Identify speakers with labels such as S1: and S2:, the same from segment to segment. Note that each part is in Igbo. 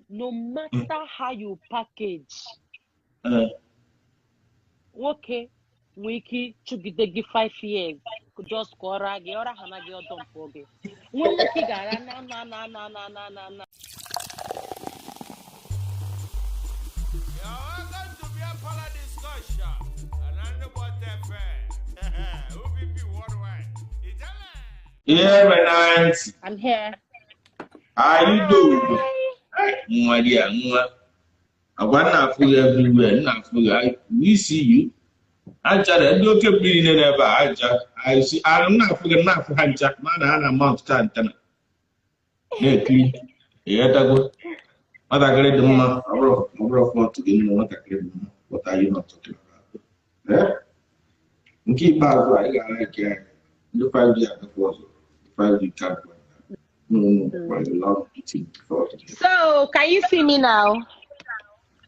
S1: No matter how you package, okay, wiki to give 5 years, could just score a geora hanagi or don't forget. When we gara na.
S2: To be a Parlour discussion, and I know what they're worldwide.
S3: Yeah, my nice.
S1: I'm here.
S3: How you doing? My dear, I want to fool everywhere. Not fool. We see you. I tell you, don't keep being in ever. I see. I'm not for enough for Hanchak man and a month time. Yeah, that good. What I get the man, I brought phone to give me what I get. What are you not talking about? Yeah? Keep out right. I like the 5G at the force. 5G card.
S1: So, can you see me now?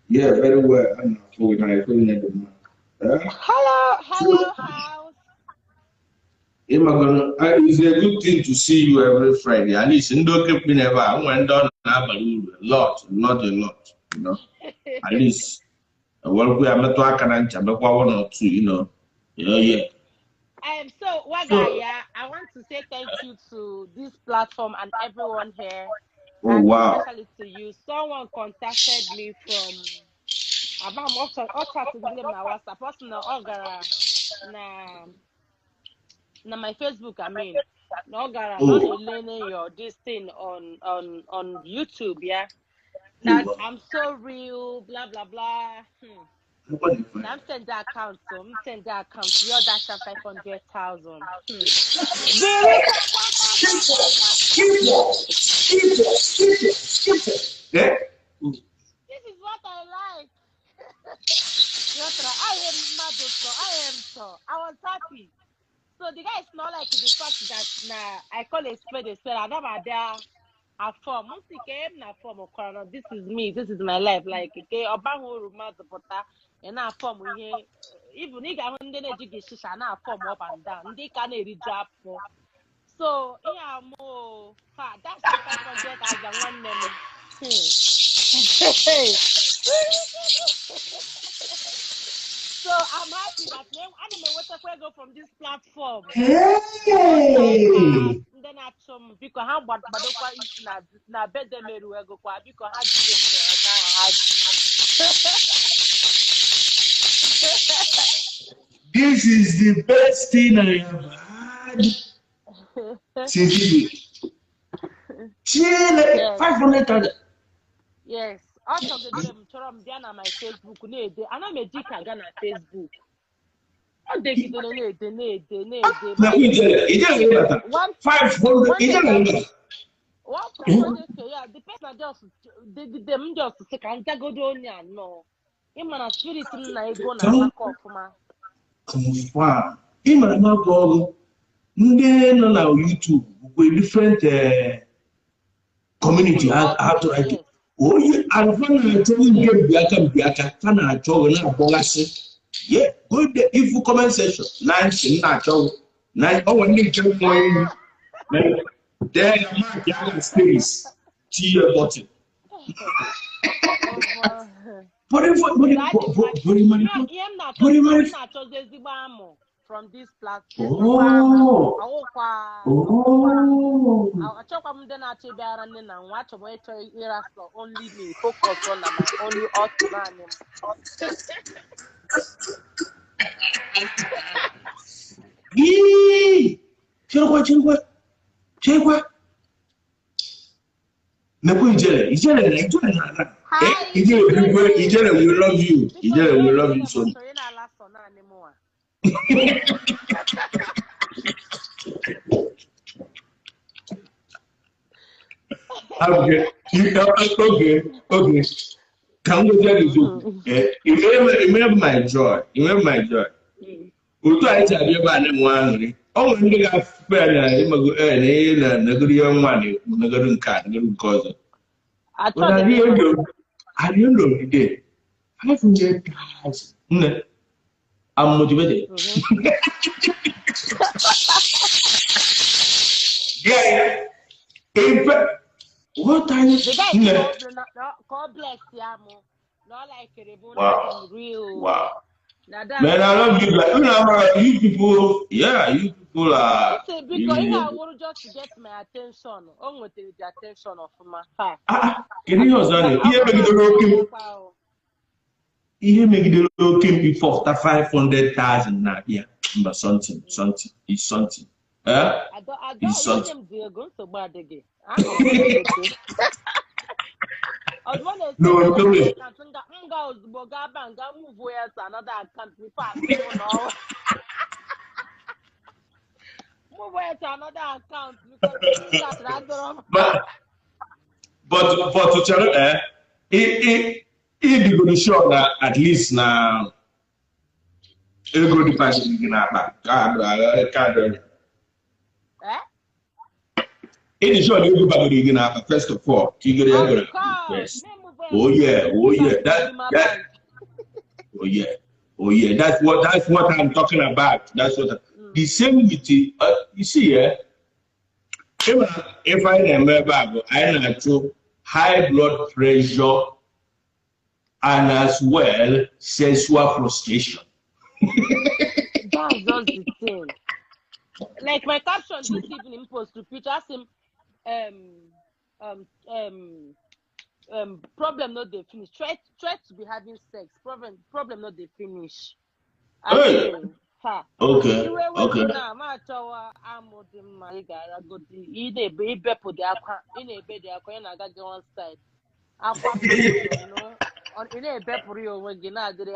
S3: Yeah, very well. I'm not feeling
S1: Hello, house.
S3: It's a good thing to see you every Friday. At least in the keep never. I went down a lot, not a lot, you know. At least well, we are not talking about one or two, you know. Yeah.
S1: So Wagaya, I want to say thank you to this platform and everyone here.
S3: Oh, wow.
S1: Especially to you. Someone contacted me from about WhatsApp personal Ogara na my Facebook, I mean. Ogara learning your this thing on YouTube, yeah. That I'm so real, blah blah blah. I'm sending the account, so I'm sending the account. You're dash 500,000.
S3: Yeah.
S1: This is what I like. I am mad, so I was happy. So the guy is not like the fact that I call a spade. I never there. A form. Once he came na form of corona. This is me. This is my life. Like okay, Obango rumors about and I form we here. Even if I want to education, I form up and down. They can't really drop for. So yeah, more. That's 500,000 one. So I'm happy that I don't know what I go from this platform.
S3: Hey!
S1: Then I some because how about is na bed them go kwa because
S3: This is the best thing I have had since
S1: yes.
S3: 500,000.
S1: Yes. Out of the them choram dia na my Facebook and I'm a dick again on Facebook. What they get
S3: One 500.
S1: Yeah, the person just them just say can go down no. Him na spirit na ego na back off ma.
S3: Confirm. Him na go ndị nọ na YouTube with different community how to write it. Onye alfa na-achọ nke mbiaka fa na-achọ na abọgasị. Yeah, go there if you comment section. Nice na-achọ. Nice ọ nwere ndị nke mmụọ then your mark your space to your button.
S1: From this platform. Only me focus on my only
S3: Chekwa. Ijele, we love you. Ijele, we love you so much. Okay. Can we tell you? Remember my joy. Utu acha biaba na mwanuri. O ndi ga fa na imago na guru yon mani na guru nka na guru kozo. I don't know the day. 500,000. I'm motivated. Yeah. What are you?
S1: The guy called bless Yamo. Not like
S3: Wow.
S1: real.
S3: Wow.
S1: Nada.
S3: Man, I love you. Like, you people, yeah, you people are.
S1: It's because I want just to get my attention. On with the attention of my heart.
S3: Can you understand? Ihe megidere oke mpi for 500,000 na yeah, but something is something.
S1: I don't hear them go so bad again. I was one of
S3: No,
S1: the
S3: tell me.
S1: move where to another account before I know. Move where to another account because this is random.
S3: But to tell it go to show that at least now ego the person you na card. It is sure you go back again first of all. You get request. Oh yeah. That oh yeah. That's what I'm talking about. That's what the same with the you see if I remember I had to high blood pressure and as well sexual frustration.
S1: That's just the thing. Like my caption this evening post to picture ask him problem not they finish. Try to be having sex. Problem not they finish.
S3: Hey. Okay.
S1: Now my chowa amodin my guy go the be bepo the aqua in a bed the aqua na ga one side. Aqua no on in a bepo rio when gina did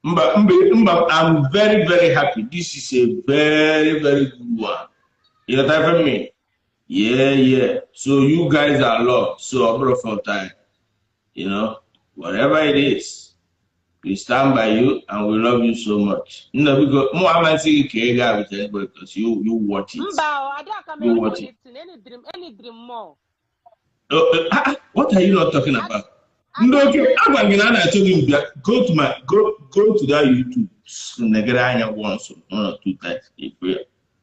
S3: I'm very, very happy. This is a very, very good one. You know what I mean? Yeah. So you guys are loved. So abroad for time. You know, whatever it is, we stand by you and we love you so much. You know, because more I'm not saying with anybody because you watch it.
S1: You watch it. Any dream more.
S3: What are you not talking about? No, okay. I'm gonna tell you that go to that YouTube Negranya once one or two times.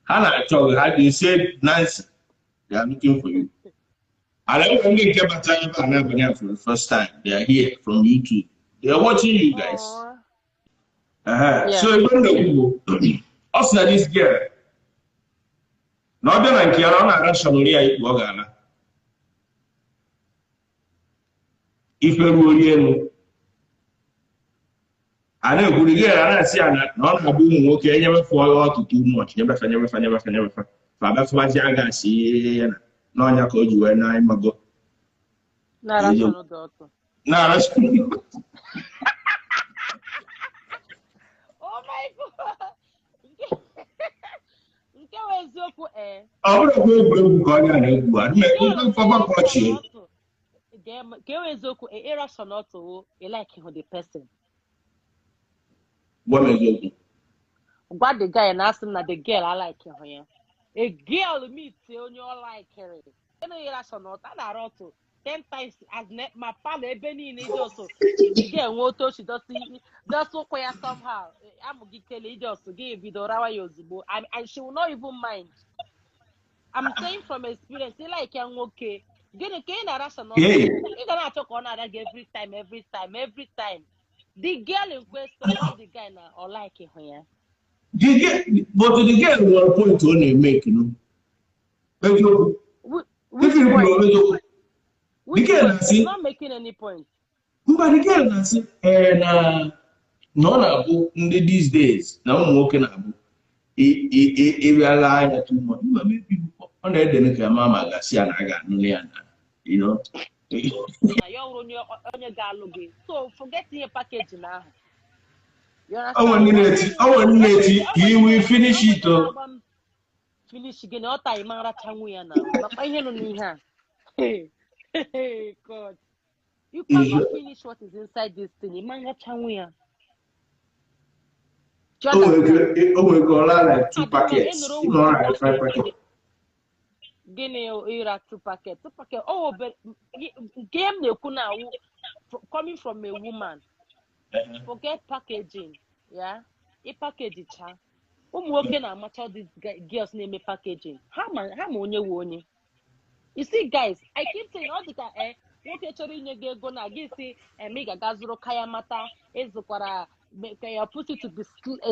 S3: Hannah told how do you say Nancy? They are looking for you. I don't want to get back time for the first time. They are here from YouTube. They are watching you guys. Yeah. So you don't know also this girl. Not that I care on a Ration. If you will, I know good again. I see not having okay, never fall to too much. Never. That's what young guys see. No, I called you and I'm a go.
S1: No, that's not daughter.
S3: No, that's
S1: oh my god.
S3: I would have been going to
S1: the person.
S3: What is it?
S1: What the guy and asked him that the girl I like him. A girl meets on your like her. You know, irrational. I wrote 10 times as my father Benny in also. The girl won't she does see that's so quiet somehow. I'm gonna just to give you the rawa yozubo. And she will not even mind. I'm saying from experience, they like young okay. Get a cane rational. You're gonna talk on that every time. The girl in question, what the guy now or like it here.
S3: But the girl will point to only make, you know.
S1: Which
S3: girl
S1: is not making any point.
S3: But the girl and no, these days, now I'm walking up. If you are lying too much, maybe on the day, Mama Garcia, I got no, you know.
S1: You're on your galloping. So forget your package now.
S3: I want it. He will finish it.
S1: Finish again. All time, Mara Changuya now. But I hear no Hey, God. You cannot finish what is inside this thing. Manga Changuya.
S3: Oh, God, like 2 packets. You know, 5 packets.
S1: Guinea era 2 packets. 2 packets. Oh, but game the kuna coming from a woman. Forget packaging. Yeah, a package cha. Okay, now match all these girls name packaging. How onye wonye? You see, guys, I keep saying all the time, okay, chori nye go na gisi, mega gazuro kaya mata, ezukwara, you put it to be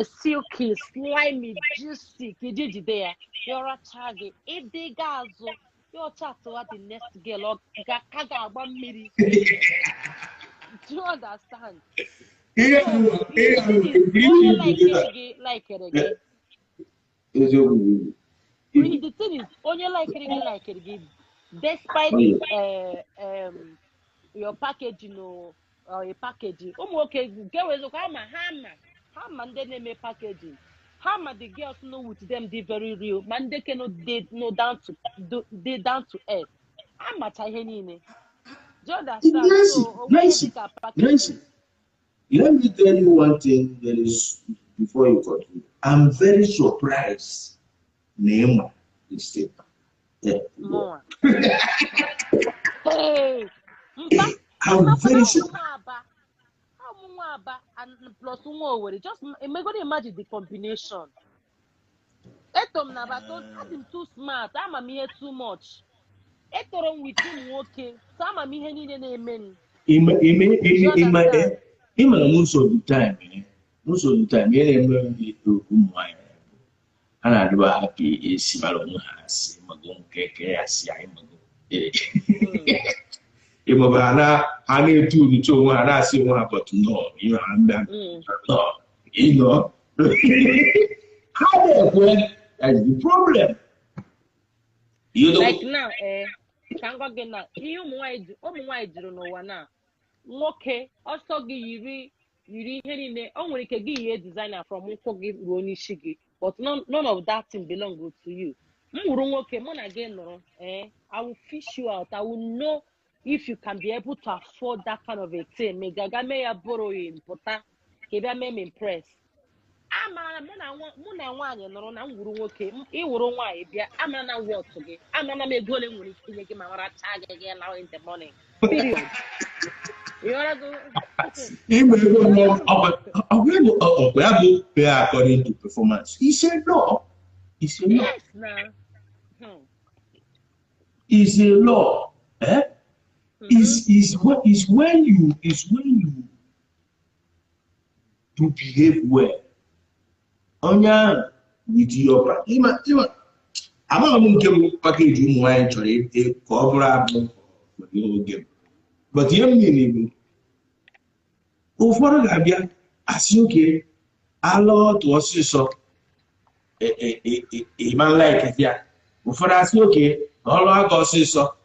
S1: silky, slimy, juicy, kijiji there. You're a chage. If they gazo, you're chat to the next girl or kaga one miri. Do you understand? So, the thing is, only like it again. The thing is, only like it again. Despite your packaging or your packaging, okay, girls hammer, they name a packaging. Hammer the girls know with them they very real. Man, they cannot down to earth. Hammer tahenine. Do you understand? So
S3: Nancy, let me tell you one thing that is before you continue. I'm very surprised. Name is it. Yeah.
S1: More. Hey,
S3: I'm very sure.
S1: And plus one just imagine the combination. Etom na baton, I'm too smart. I'm here too much. Etorom with him okay. So I'm here in a men.
S3: Most of the time, and I do happy is Malongas, Magon Keke, Imobana, I need to do one, I see one, but no, you know, I'm done. No, you know, how that's the problem. You know,
S1: like now, can't go again now. You wide, you know, one now. Okay, also give you hearing only can give you a designer from Mukogi Roni Shigi, but none of that thing belongs to you. Okay, again, I will fish you out. I will know if you can be able to afford that kind of a thing. Megaga may borrow in Pota, Keba may impress. Muna one, you know, I'm okay. It wouldn't why, I'm not work again. I'm not a golden when you can get my tag again now in the morning. Period. You wanna go?
S3: According to performance. He said no. He said no.
S1: Yes, now.
S3: It's a law. Is when you to behave well. Onya with your I'm not going to package you wine to a cover for the whole game. But you mean over Gabia, as you get a lot was so a man like it, yeah. Before as you okay, all I got so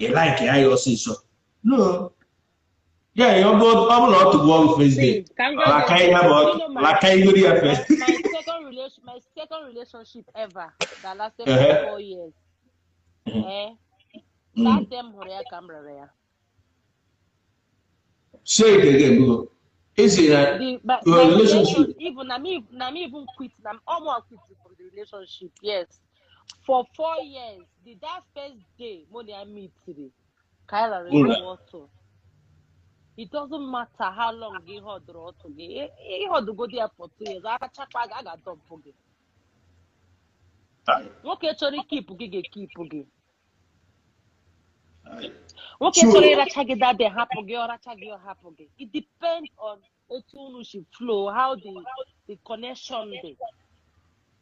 S3: a like I also so. No. Yeah, you're both not to go face day. Like I
S1: My second relationship ever that lasted for 4 years. That them Horea camera.
S3: Say it again, bro. Is it that
S1: my relationship? Even I'm even quit. I'm almost quit for the relationship. Yes, for 4 years. That first day, money I meet today, Kyla water. It doesn't matter how long he had to get. He had to go there for 2 years. I got done for it. Okay, sorry, keep. Okay, sorry, that they happen or happen. It depends on ownership flow, how the connection be.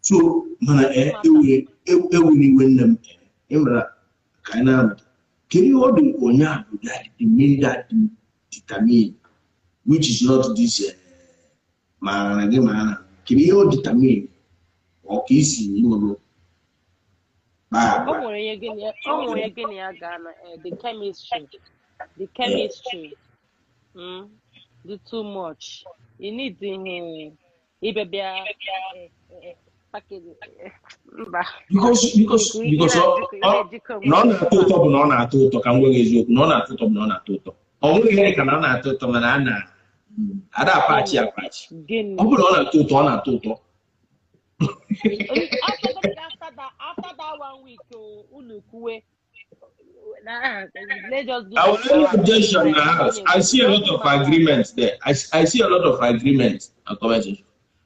S3: So, when them, kind of, can you order Onya that the mean that determine, which is not this man, can you determine or kiss you?
S1: The chemistry, the too much. You need the package.
S3: Because none at all can work as you, none at all. Only can Anna Ada patch. On a
S1: After that 1 week, Unukue. Let's just do.
S3: I will only objection in the house. I see a lot of agreements there. I see a lot of agreements and conversations.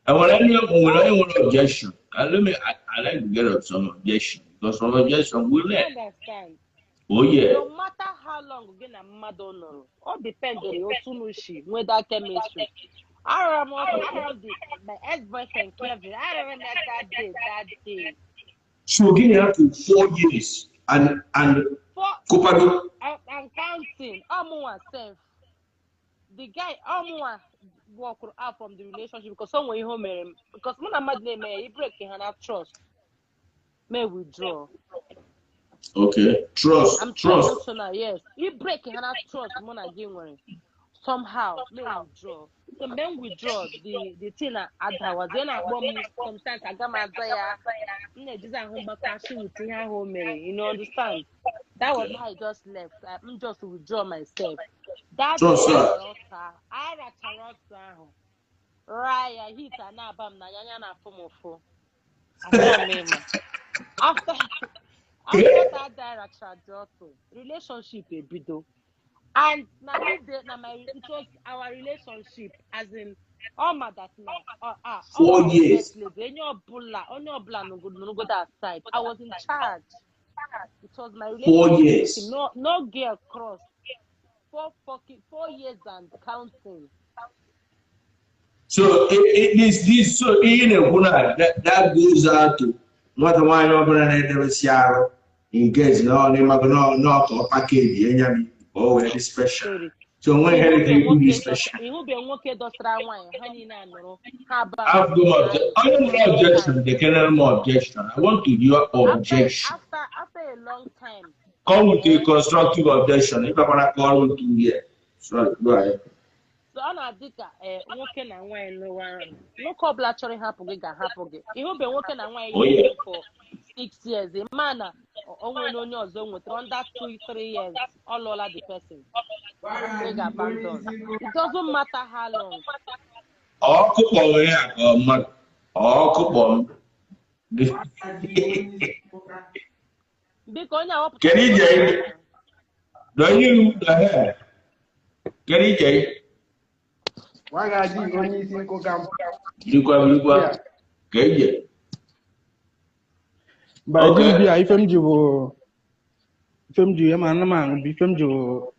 S3: And when anyone objection, I like to get up some objection because from objection we
S1: You
S3: learn.
S1: understand?
S3: Oh yeah.
S1: No matter how long again a mother no, all depends on the otunushi, whether chemistry. I remember even my ex-boyfriend Kevin. I remember that day.
S3: So again, after 4 years and
S1: For
S3: Kopado.
S1: I'm counting. Self. The guy walk out from the relationship because someone home because when I'm mad name he break him and trust. May withdraw.
S3: Okay. Trust.
S1: I'm too
S3: Trust.
S1: emotional, yes. He break him and trust when I give one. Somehow may withdraw. So men withdraw the thing at was then I sometimes I got my desire. Just home back with home, you know, understand? That was how I just left. I'm just to withdraw myself. That day
S3: Trust her.
S1: I Raya hit and abam na yanya na fomofo. I saw name. After that direction relationship a bido. And it was our relationship as in all my that now.
S3: 4 years.
S1: Only no go that side. I was in charge. It was my
S3: 4
S1: relationship.
S3: years.
S1: No girl crossed. 4 years and counting.
S3: So this so in a that goes out to what one over and never see in case no package or any special.
S1: Sorry.
S3: So when you do special.
S1: Ihu be nwoke dosara nwanyị ha niile anụrụ ha ba
S3: I've got objection. They cannot more objection. I want to your objection.
S1: after a long time.
S3: Come with a constructive objection. If I want to call you to here. Sorry, go ahead.
S1: So ọ na-adị ka nwoke na nwaanyị lụwara nwoke ọbụla chọrọ ịhapụ gị ga-ahapụ gị ihube nwoke na nwaanyị yi for 6 years ma na o nwere onye ọzọ nwetara under 2-3 years ọ lụọla the person they ga-abandon. It doesn't matter how long.
S3: Ọkụkọ nwere aka mmadụ ọkụkọ
S1: biko onye awapụta
S3: kedu ije donye iwu dahe kedu ije
S4: Wagaji onye isi nkụka m.
S3: Bikwa ka ije
S4: Ba ji bi a ife m ji ma anụmanụ bụ ife m ji bụ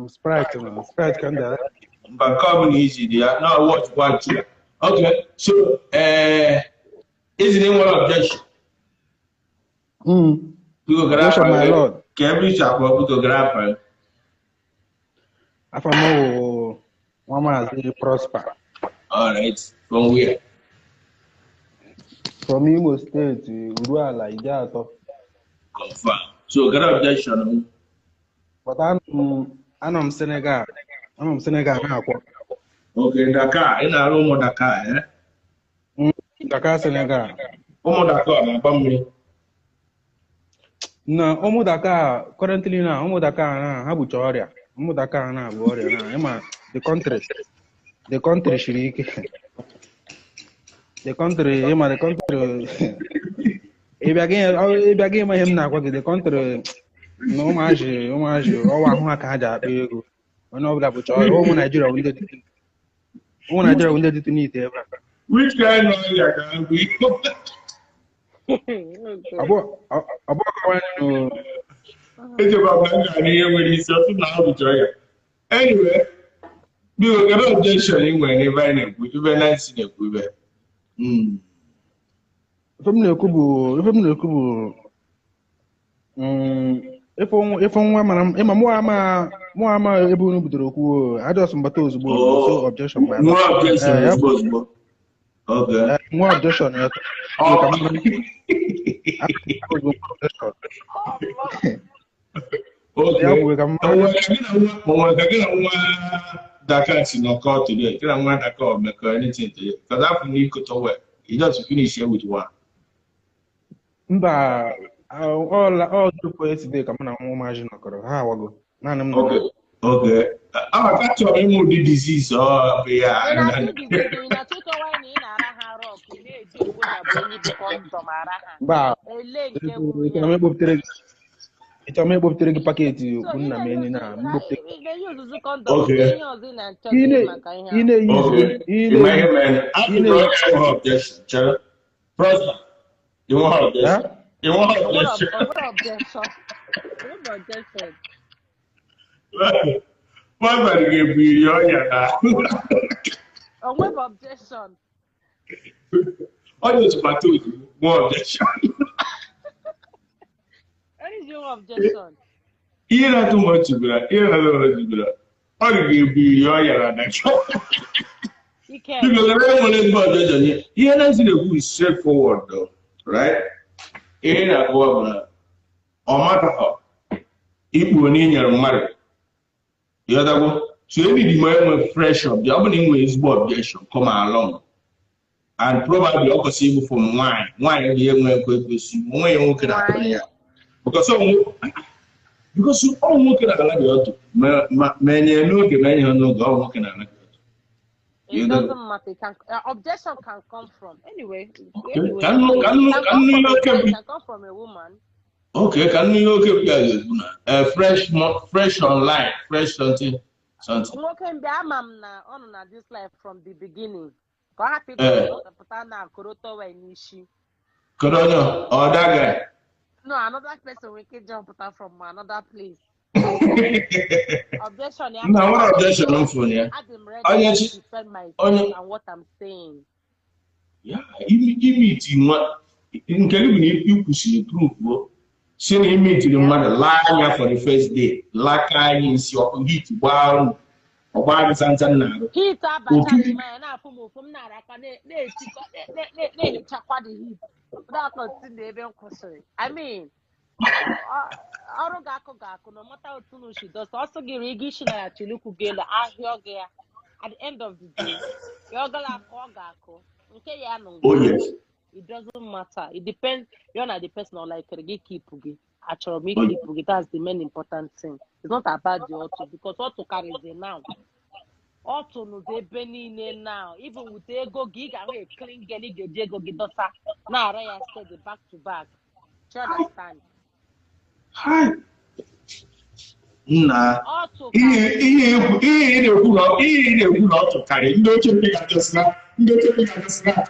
S4: Sprite ka m dara.
S3: But come easy there. Now watch you. Okay. So isn't it one objection?
S4: Objection, my lord.
S3: Can we talk about photographer?
S4: Afamo Mama is prosper.
S3: All right. From where?
S4: From Imo State, Uruala, Ijato.
S3: Confirm. So get objection.
S4: But I'm Senegal. I'm Senegal now.
S3: Okay, Dakar. In our room, Dakar,
S4: Dakar, Senegal.
S3: Dakar,
S4: No, Dakar, currently now, Dakar, Habuchoria. Dakar now, Warrior. The country shiriki. The country. If again, my him now, the country. No, homage. Oh, I can't have you. No, Nigeria will do to need ever.
S3: which kind of can be? It's about here when he's something now to try. Anyway, we will get objection whenever we do very nice in the Quebec.
S4: From the Kubu, if on one, Emma, able to do, I just battles, so objection.
S3: More objection. Okay.
S4: More objection.
S3: Okay. Dakar is not called today. You don't want to call me anything today. Because after you go to work, you just finish here with one.
S4: But all the poets today come on imagine how I go.
S3: Okay. That's why I'm the disease or
S4: Ịchọ m ịkpọpụtere gị paketi
S1: So
S4: okpu
S1: you
S4: nna m enyi na
S1: they use condom.
S3: Okay.
S1: They use in and church.
S4: ị na-eyuzu
S3: Okay. You might have an objection. Chair. President, you want objection? You want objection?
S1: What objection? What objection?
S3: What about to give you your
S1: What objection?
S3: All those tomatoes, more objection.
S1: What is your objection?
S3: You're not too much to that. You're not too much to that. All you give you your
S1: You can't.
S3: Because the way we live about this, you're not seeing who is straightforward though, right? In a government, or matter how, if we need your marriage, the other one, so you need the fresh up. The opening way is what objection come along, and probably also from wine. Wine is the young quick see when you can happen because you all working at a lot. Many know the many know go working at a
S1: It doesn't matter. Objection can come from anyway.
S3: Can
S1: come from a woman.
S3: Okay, can you fresh online, fresh something.
S1: Okay, be a man on this life from the beginning. Go happy to put on a Koroto when Nishi.
S3: Korono or that guy.
S1: No, another person we can jump from another place. Objection.
S3: Now, what objection for you?
S1: I'm ready to defend myself and what I'm saying.
S3: Yeah, imagine what in Caribbean you could see proof. Send him to the mother lying for the first day. Like I is your heat. Wow. Or Santa Nana.
S1: Heat up, but man, from Nara, they chakwa the heat. That's not in the event. I mean, Gako, no matter what she does, also give irrigation at Chiluku at the end of the day. You're gonna call Gako. Okay, yeah, no.
S3: Oh, yes.
S1: It doesn't matter. It depends. You're not the person like Kipugi. Actually, Kipugi. That's the main important thing. It's not about the auto because auto carries the now. Auto no they benny now. Even with the go gig away clean gelly go gidosa. Now I said the back to back. Do you understand?
S3: Hi. Nah.
S1: Auto
S3: carry. No checking at the snap. No checking at the snap.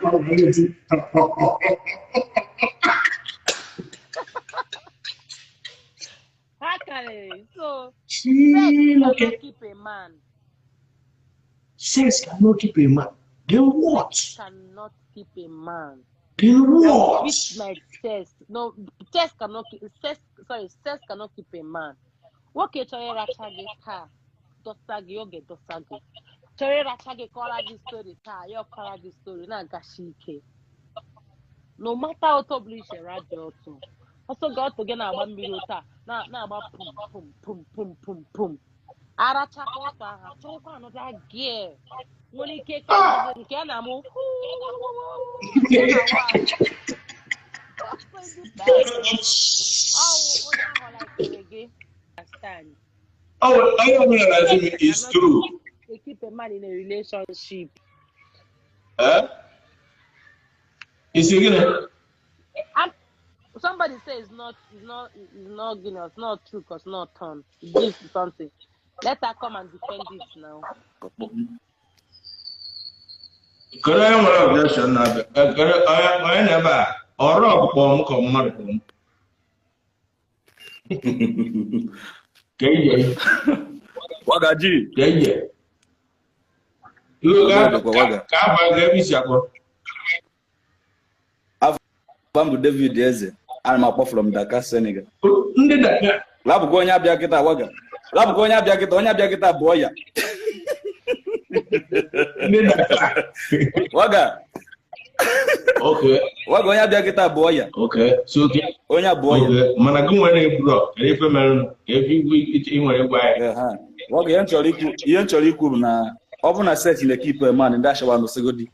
S1: So, sex cannot keep a man.
S3: Sex cannot keep a man. Then what?
S1: Sex cannot keep a man.
S3: Then what?
S1: With my sex. No, sex cannot keep. Sex cannot keep a man. What can you rachage car? Dostagi yoge dostagi. Chere rachage kora this story car. Yo kora this story na gashike. No matter how to bleach a radio to. Also got to get about mirota. Now about pum. Aracha kota. So another gear. When he came can I move?
S3: Oh, I don't realize it's true.
S1: They keep a man in a relationship.
S3: Is he gonna?
S1: Somebody says it's not true because not turn. It gives something. Let her come and defend it now.
S3: Could I have an objection? I never. Or rob bomb come Markham.
S5: Wagaji.
S3: Yeah. Look at Kaba.
S5: Bambu David Eze. I'm a from Dakar, Senegal.
S3: Dakar.
S5: Lab going up Yakita Waga. Lab going up Yakita Boya. Waga.
S3: Okay.
S5: What going up Yakita Boya?
S3: Okay. So,
S5: Onya Boya.
S3: Managu when they brought every week in whatever.
S5: What eventually could now. Open a sex in the keep a man and dash around the Segodi.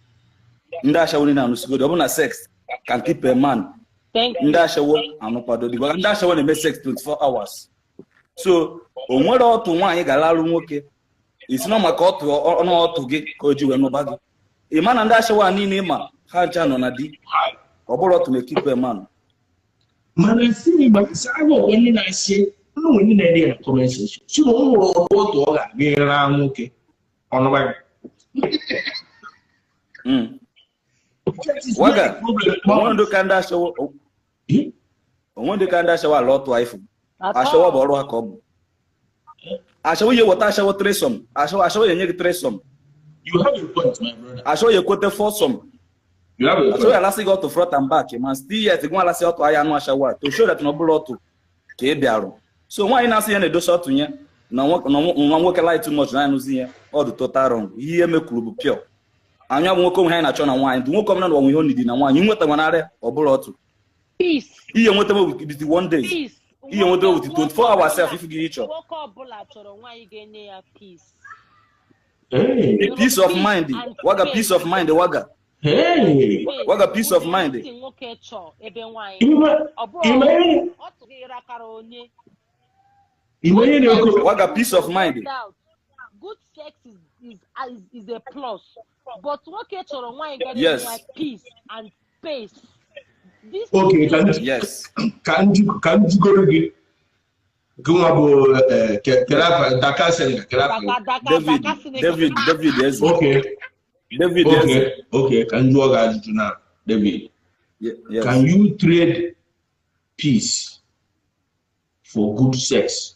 S5: Ndasha winning on the Segodi. Open a sex can keep a man.
S1: Thank you.
S5: Ndasha work and no pardon. But Ndasha want to make sex 24 hours. So, on what ought to one, you got a lot of it's not my call to or not to get Koji and nobody. A man and Ndasha one in man, Hajan on a D. Or to make keep a man.
S3: Mana si ba sa go woni na sie no woni na dey conversation so no wo to ga be ra nwoke ono ba
S5: waga omondo kanda show omondo kanda show lot wife ashow bo ro aka obu ashow ye wota ashow threesome ashow ye nye threesome
S3: you have a point my brother
S5: ashow ye quote foursome
S3: you have a point
S5: ashow ya last go to front and back man still yet go last out aya no ashow to show that no blow to ka e biaro so why na say na do shot nya na nwoke lie too much na no see all the total wrong ihe mekuru bu pure anya nwoke onwe ha na-achọ na nwaanyị nwoke ọmụna na onwe ihe onidi na nwaanyị nweta manarị ọ bụla otu
S1: peace
S5: ihe nweta with the one day
S1: peace
S5: ihe nweta with 24 hours self if you ịchọ
S1: nwoke ọbụla chọrọ nwaanyị ga-enye ya peace
S5: peace of mind waga peace of mind waga waga peace of mind
S1: nwoke chọọ ebe nwaanyị ọ bụrụ ọ tụghị ịrakara onye
S5: waga peace of mind
S1: good sex is a plus but nwoke chọrọ nwaanyị ga-enye ya peace and space.
S3: Okay, can you go again? Guma bo kelafa Dakar
S5: David yes.
S3: Okay.
S5: David yes.
S3: Okay, can you organize now, David?
S5: Yes.
S3: Can you trade peace for good sex?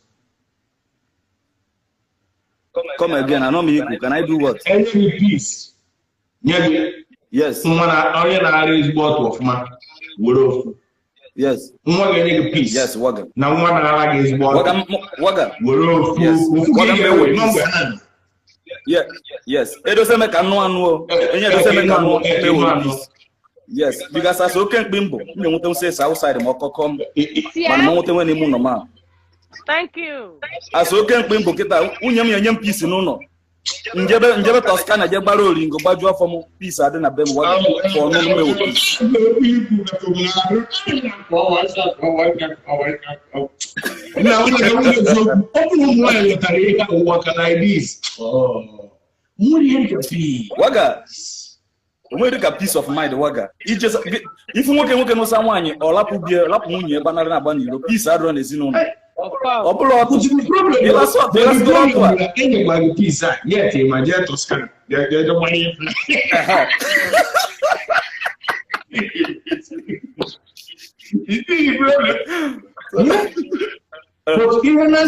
S5: Come again, I know me. Can I do what?
S3: Any peace.
S5: Yes.
S3: Someone na raise bottle of man.
S5: Yes.
S3: Mwa ga peace.
S5: Yes, waga.
S3: Na mwa na raise bottle.
S5: Waga.
S3: Yes.
S5: Yeah. Yes. It doesn't make anu. Enye doesn't make anu. Yes, because as okay bimbo, me want to say outside mo kokom. Man mo want when mu normal.
S1: Thank you.
S5: As okay bimbo kita unyam yanyam peace no no. Njebe Toscana je gbara oringo gbaju afọ mu peace ade na bem waga for no me peace. Waga onwe ka peace of mind waga if nwoke no sa nwanyi o lapu bie lapu nwunye banara na agba n'iro peace adro na ezinụlọ ọ bụrụ ọtụ
S3: enye gbara peace a yet ma je Toscana je money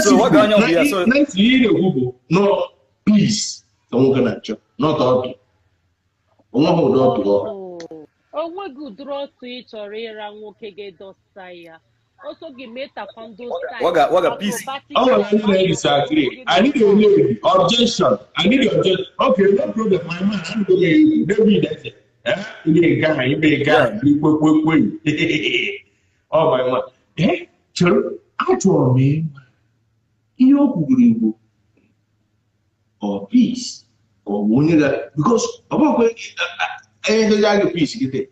S3: so what going on here so no peace don't gonna chop not all
S1: onwe gị ụdịrị otu ị chọrọ ịra nwoke ga-edosa ya also give me taekwondo style
S5: waga peace
S3: I disagree. I need a lady objection. I need an objection. Okay, no problem. My man, I'm going to David. That's it. You guy. Oh my man. I told me, you or peace or one that because about the peace you get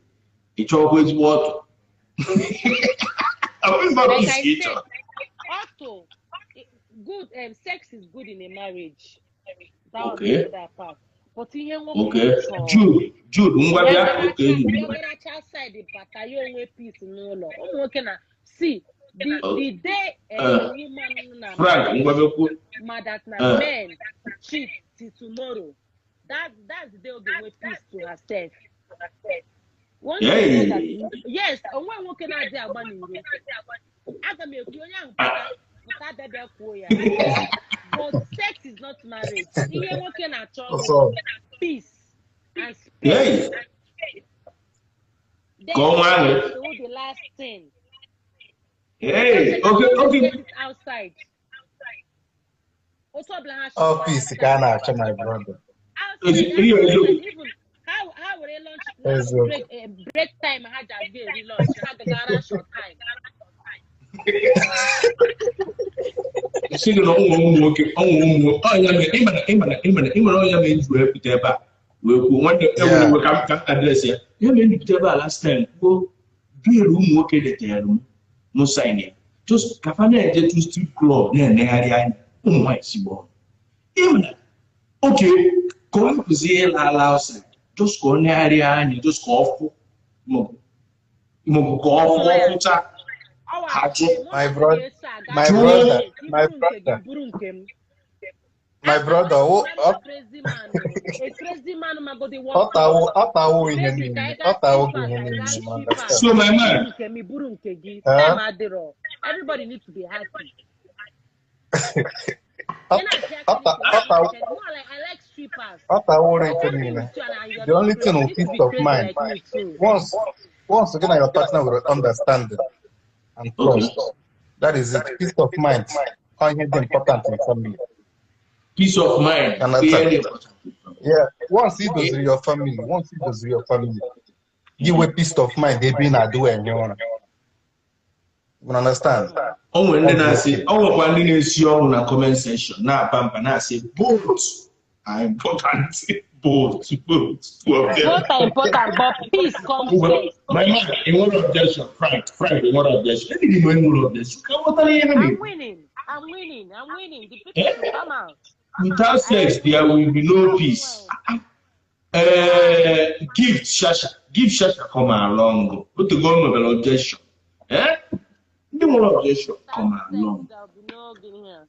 S3: it's always water.
S1: Like I said, also, good sex is good in a marriage. That was the other part. But in here,
S3: Jude,
S1: outside the battalion with peace no law. See the day woman mad men cheat till tomorrow. That's the day of the way peace to herself. Yes, and when working out there, but sex is not marriage. You're working at peace and space.
S3: Go on.
S1: The last thing.
S3: Hey, okay.
S1: Outside.
S6: Oh, peace, my brother.
S1: How would they launch break time? I had that day relaunch. I had the garage short time.
S3: See the long working. Oh, we want to come address here. You mean to last time? Go be a room working at the room. No signing. Just Kafana to street club near area. Oh my, she born. Okay, go to see outside. Just go near area and you just go off.
S6: My brother, my brother, my brother, my brother.
S1: A crazy man, go the walk.
S6: Otawo ihe niile. Otawo ihe niile.
S3: So my man.
S1: Everybody needs to be happy.
S6: I
S1: like strippers.
S6: The only thing of peace of mind. Once again, your partner will understand it and trust. That is it. Peace of mind. How important in family.
S3: Peace of mind.
S6: Yeah. Once it goes to your family, you with peace of mind. They be not doing you understand?
S3: When I say, one thing is your na comment section. Now, Pampa, now say both are important. Both.
S1: Both are important, but peace comes first.
S3: My man, in one objection, Frank, in one objection. Let me know in one objection.
S1: I'm winning. The people should come out.
S3: Without sex, there will be no peace. Give Shasha come along. Put the government of objection. The more objection come along.
S1: There will be no getting here.